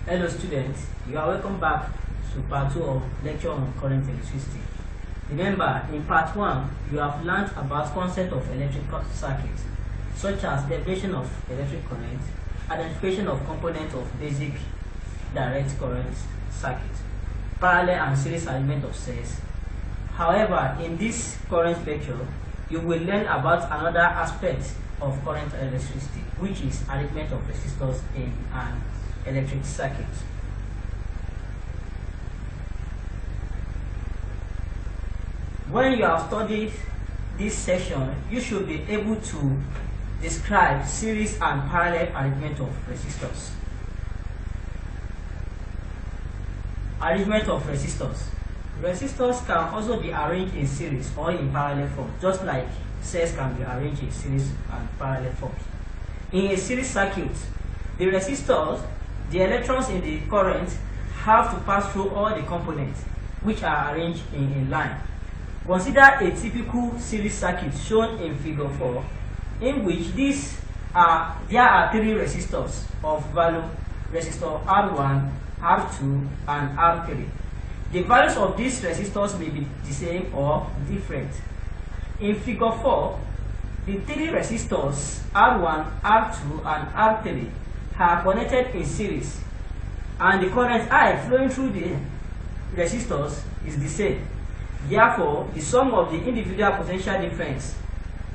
Hello students, you are welcome back to part 2 of lecture on current electricity. Remember, in part 1, you have learned about concept of electrical circuits, such as definition of electric current, identification of components of basic direct current circuit, parallel and series arrangement of cells. However, in this current lecture, you will learn about another aspect of current electricity, which is arrangement of resistors in an electric circuit. When you have studied this section, you should be able to describe series and parallel arrangement of resistors. Arrangement of resistors. Resistors can also be arranged in series or in parallel form, just like cells can be arranged in series and parallel forms. In a series circuit, the resistors, the electrons in the current, have to pass through all the components which are arranged in a line. Consider a typical series circuit shown in figure 4, in which there are three resistors of value: resistor R1, R2, and R3. The values of these resistors may be the same or different. In figure 4, the three resistors R1, R2, and R3 are connected in series, and the current I flowing through the resistors is the same. Therefore, the sum of the individual potential difference,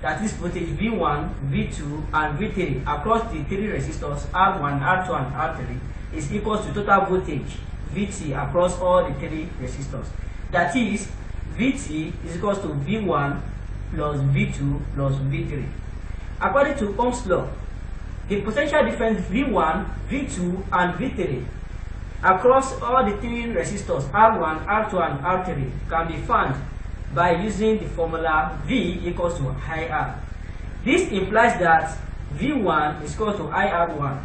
that is voltage V1, V2, and V3 across the three resistors R1, R2, and R3, is equal to total voltage Vt across all the three resistors. That is, Vt is equal to V1 plus V2 plus V3. According to Ohm's law, the potential difference V1, V2, and V3 across all the three resistors R1, R2, and R3 can be found by using the formula V equals to IR. This implies that V1 is equal to IR1,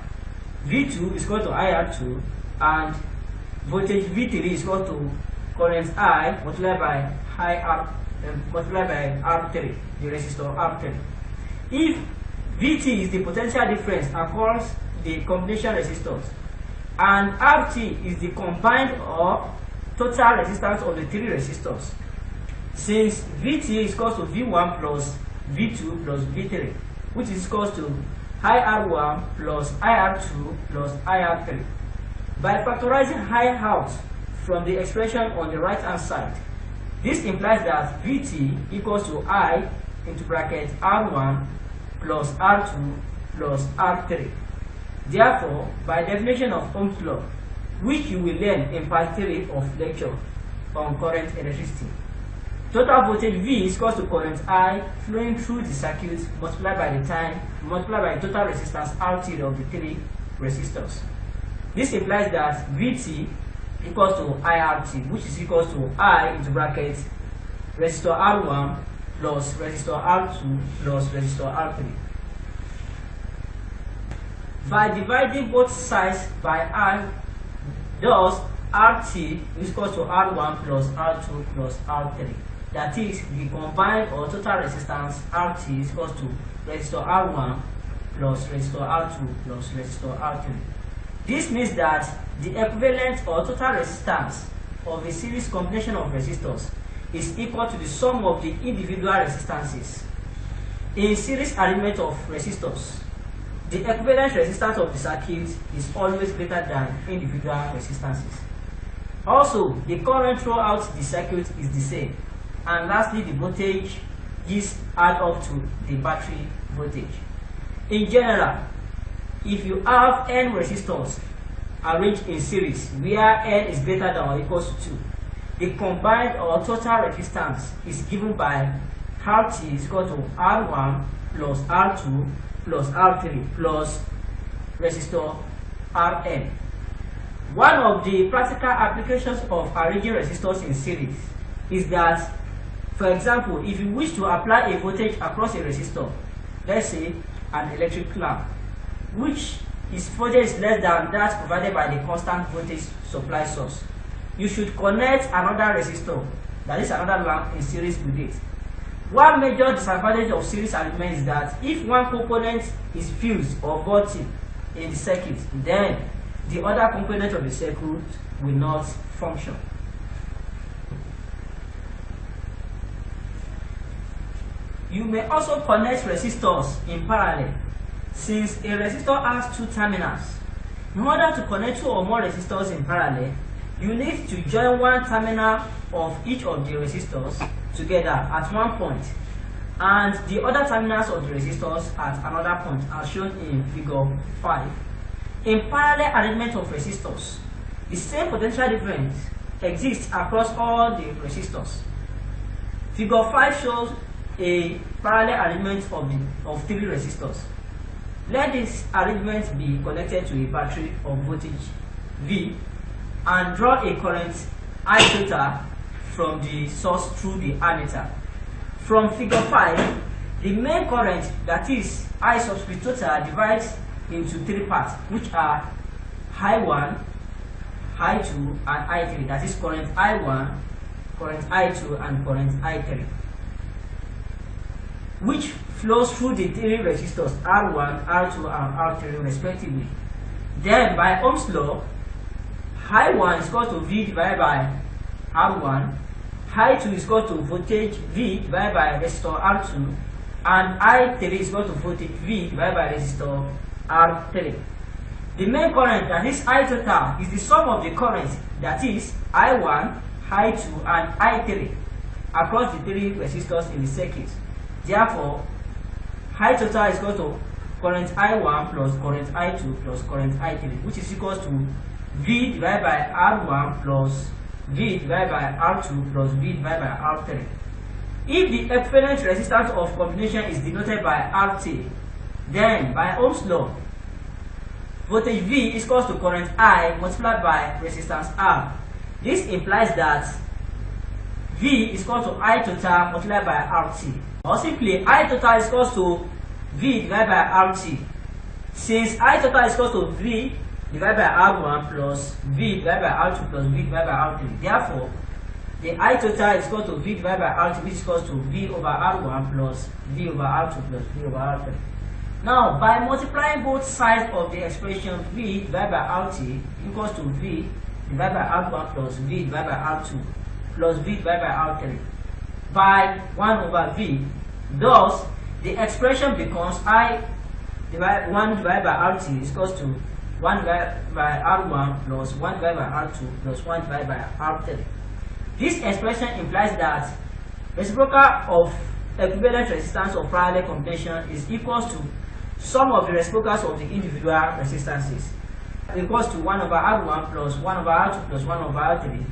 V2 is equal to IR2, and voltage V3 is equal to current I multiplied by R3, the resistor R3. If Vt is the potential difference across the combination resistors, and Rt is the combined or total resistance of the three resistors, since Vt is equal to V1 plus V2 plus V3, which is equal to IR1 plus IR2 plus IR3. By factorizing I out from the expression on the right hand side, this implies that Vt equals to I into bracket R1 plus R2 plus R3. Therefore, by definition of Ohm's law, which you will learn in part 3 of lecture on current electricity, total voltage V is equal to current I flowing through the circuit multiplied by the time multiplied by the total resistance RT of the three resistors. This implies that Vt equals to IRT, which is equal to I into bracket resistor R1 plus resistor R2 plus resistor R3. By dividing both sides by I, thus RT is equal to R1 plus R2 plus R3. That is, the combined or total resistance RT is equal to resistor R1 plus resistor R2 plus resistor R3. This means that the equivalent or total resistance of a series combination of resistors is equal to the sum of the individual resistances. In series arrangement of resistors, the equivalent resistance of the circuit is always greater than individual resistances. Also, the current throughout the circuit is the same. And lastly, the voltage is add up to the battery voltage. In general, if you have n resistors arranged in series where n is greater than or equals to 2, the combined or total resistance is given by Rt is equal to R1 plus R2 plus R3 plus resistor Rn. One of the practical applications of arranging resistors in series is that, for example, if you wish to apply a voltage across a resistor, let's say an electric lamp, which its voltage is less than that provided by the constant voltage supply source, you should connect another resistor, that is another lamp, in series with it. One major disadvantage of series arrangement is that if one component is fused or faulty in the circuit, then the other component of the circuit will not function. You may also connect resistors in parallel. Since a resistor has two terminals, in order to connect two or more resistors in parallel, you need to join one terminal of each of the resistors together at one point, and the other terminals of the resistors at another point, as shown in figure 5. In parallel arrangement of resistors, the same potential difference exists across all the resistors. Figure 5 shows a parallel arrangement of three resistors. Let this arrangement be connected to a battery of voltage V and draw a current I total from the source through the ammeter. From figure 5, the main current, that is I subscript total, divides into three parts, which are I1, I2, and I3. That is current I1, current I2, and current I3, which flows through the three resistors R1, R2, and R3 respectively. Then by Ohm's law, I1 is equal to V divided by R1, I2 is equal to voltage V divided by resistor R2, and I3 is equal to voltage V divided by resistor R3. The main current, that is I total, is the sum of the currents, that is I1, I2, and I3 across the three resistors in the circuit. Therefore, I total is equal to current I1 plus current I2 plus current I3, which is equal to V divided by R1 plus V divided by R2 plus V divided by R3. If the equivalent resistance of combination is denoted by RT, then by Ohm's law, voltage V is equal to current I multiplied by resistance R. This implies that V is equal to I total multiplied by RT. Or simply, I total is equal to V divided by RT. Since I total is equal to V divided by R1 plus V divided by R2 plus V divided by R3. Therefore, the I total is equal to V divided by R2, which is equal to V over R1 plus V over R2 plus V over R3. Now, by multiplying both sides of the expression V divided by RT equals to V divided by R1 plus V divided by R2 plus V divided by R3 by 1 over V, thus the expression becomes I divided 1 divided by RT is equals to 1 divided by R1 plus 1 divided by R2 plus 1 divided by R3. This expression implies that reciprocal of equivalent resistance of parallel combination is equals to sum of the reciprocals of the individual resistances, equals to 1 over R1 plus 1 over R2 plus 1 over R3,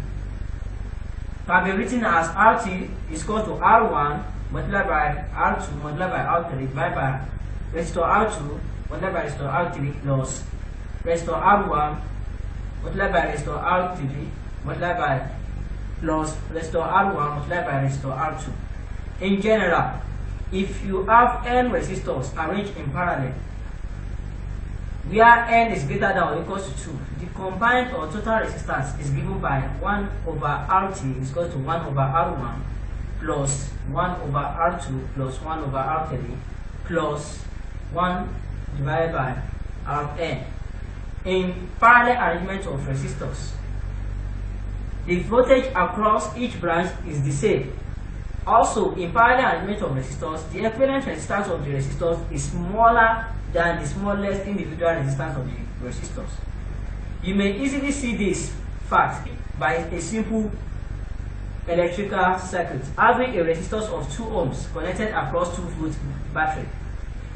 can be written as RT is equal to R1 multiplied by R2 multiplied by R3 divided by resistor R2 multiplied by resistor R3 plus resistor R1 multiplied by resistor R3 multiplied by plus resistor R1 multiplied by resistor R2. In general, if you have n resistors arranged in parallel, where n is greater than or equal to 2, the combined or total resistance is given by 1 over RT is equal to 1 over R1 plus 1 over R2 plus 1 over R3 plus 1 divided by Rn. In parallel arrangement of resistors, the voltage across each branch is the same. Also, in parallel arrangement of resistors, the equivalent resistance of the resistors is smaller than the smallest individual resistance of the resistors. You may easily see this fact by a simple electrical circuit having a resistance of 2 ohms connected across 2-volt battery.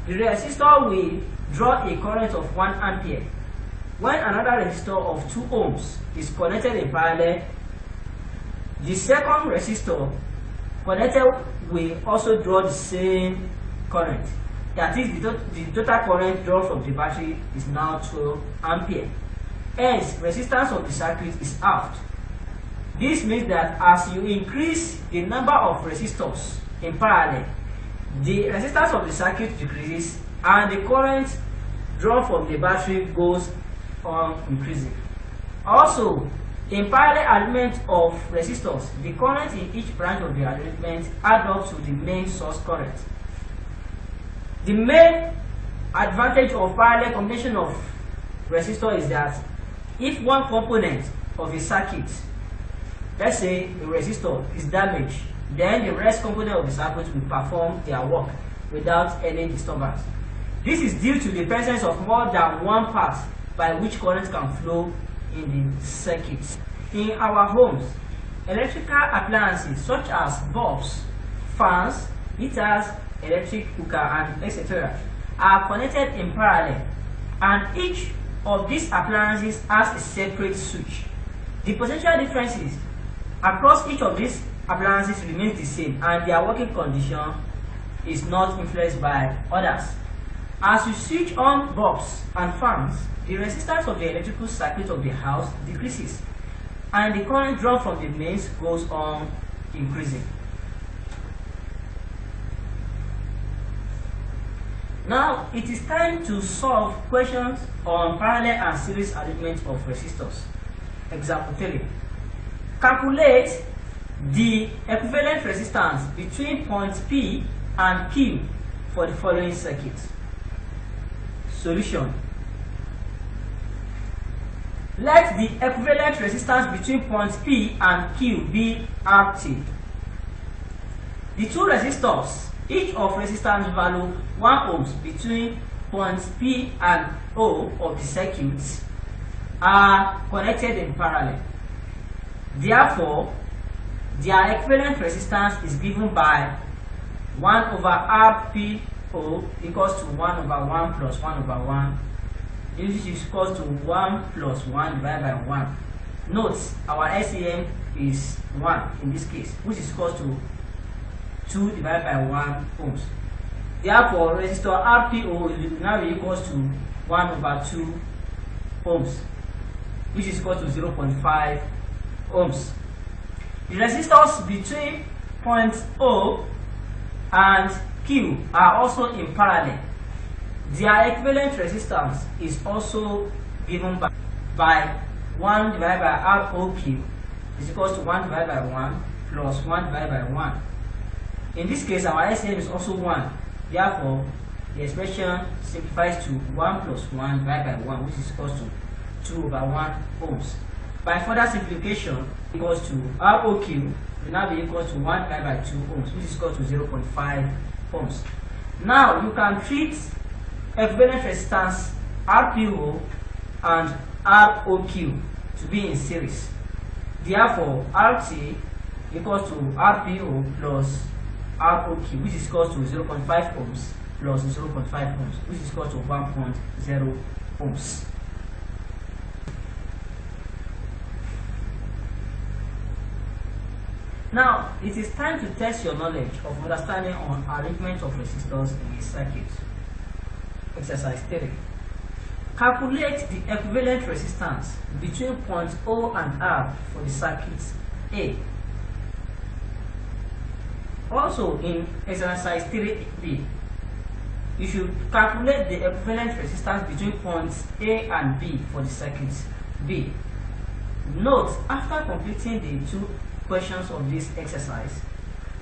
The resistor will draw a current of 1 ampere. When another resistor of 2 ohms is connected in parallel, the second resistor connected will also draw the same current. That is, the total current drawn from the battery is now 12 ampere. Hence, resistance of the circuit is halved. This means that as you increase the number of resistors in parallel, the resistance of the circuit decreases and the current drawn from the battery goes on increasing. Also, in parallel arrangement of resistors, the current in each branch of the arrangement adds up to the main source current. The main advantage of parallel combination of resistors is that If one component of a circuit, let's say a resistor, is damaged, then the rest component of the circuit will perform their work without any disturbance. This is due to the presence of more than one path by which current can flow in the circuit. In our homes, electrical appliances such as bulbs, fans, heaters, electric cooker, and etc. are connected in parallel, and each of these appliances has a separate switch. The potential differences across each of these appliances remains the same, and their working condition is not influenced by others. As you switch on bulbs and fans, the resistance of the electrical circuit of the house decreases, and the current drawn from the mains goes on increasing. Now it is time to solve questions on parallel and series arrangement of resistors. Example 3. Calculate the equivalent resistance between points P and Q for the following circuit. Solution. Let the equivalent resistance between points P and Q be RT. The two resistors, each of resistance value 1 ohms between points P and O of the circuit, are connected in parallel. Therefore, their equivalent resistance is given by 1 over RPO equals to 1 over 1 plus 1 over 1. This is equals to 1 plus 1 divided by 1. Note, our SEM is 1 in this case, which is equals to 2 divided by 1 ohms. Therefore, resistor RPO will now be equals to 1 over 2 ohms, which is equal to 0.5 ohms. The resistors between points O and Q are also in parallel. Their equivalent resistance is also given by 1 divided by ROQ is equals to 1 divided by 1 plus 1 divided by 1. In this case, our SEM is also 1. Therefore, the expression simplifies to 1 plus 1 divided by 1, which is equals to 2 over 1 ohms. By further simplification, equals to ROQ will now be equal to 1 divided by 2 ohms, which is equal to 0.5 ohms. Now you can treat equivalent resistance RPO and ROQ to be in series. Therefore, RT equals to RPO plus ROQ, which is equal to 0.5 ohms plus 0.5 ohms, which is equal to 1.0 ohms. Now, it is time to test your knowledge of understanding on arrangement of resistors in a circuit. Exercise 3. Calculate the equivalent resistance between points O and R for the circuit A. Also, in exercise 3b, you should calculate the equivalent resistance between points A and B for the circuit B. Note, after completing the two questions of this exercise,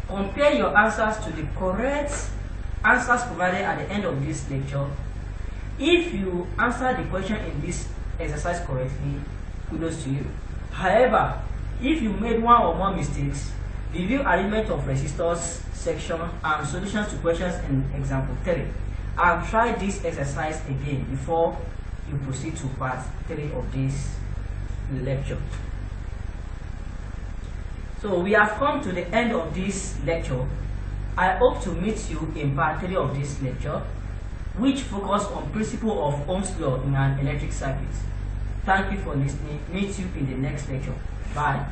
compare your answers to the correct answers provided at the end of this lecture. If you answer the question in this exercise correctly, kudos to you. However, if you made one or more mistakes, review arrangement of resistors section and solutions to questions in example 3, and try this exercise again before you proceed to part 3 of this lecture. So we have come to the end of this lecture. I hope to meet you in part 3 of this lecture, which focus on principle of Ohm's law in an electric circuit. Thank you for listening. Meet you in the next lecture. Bye.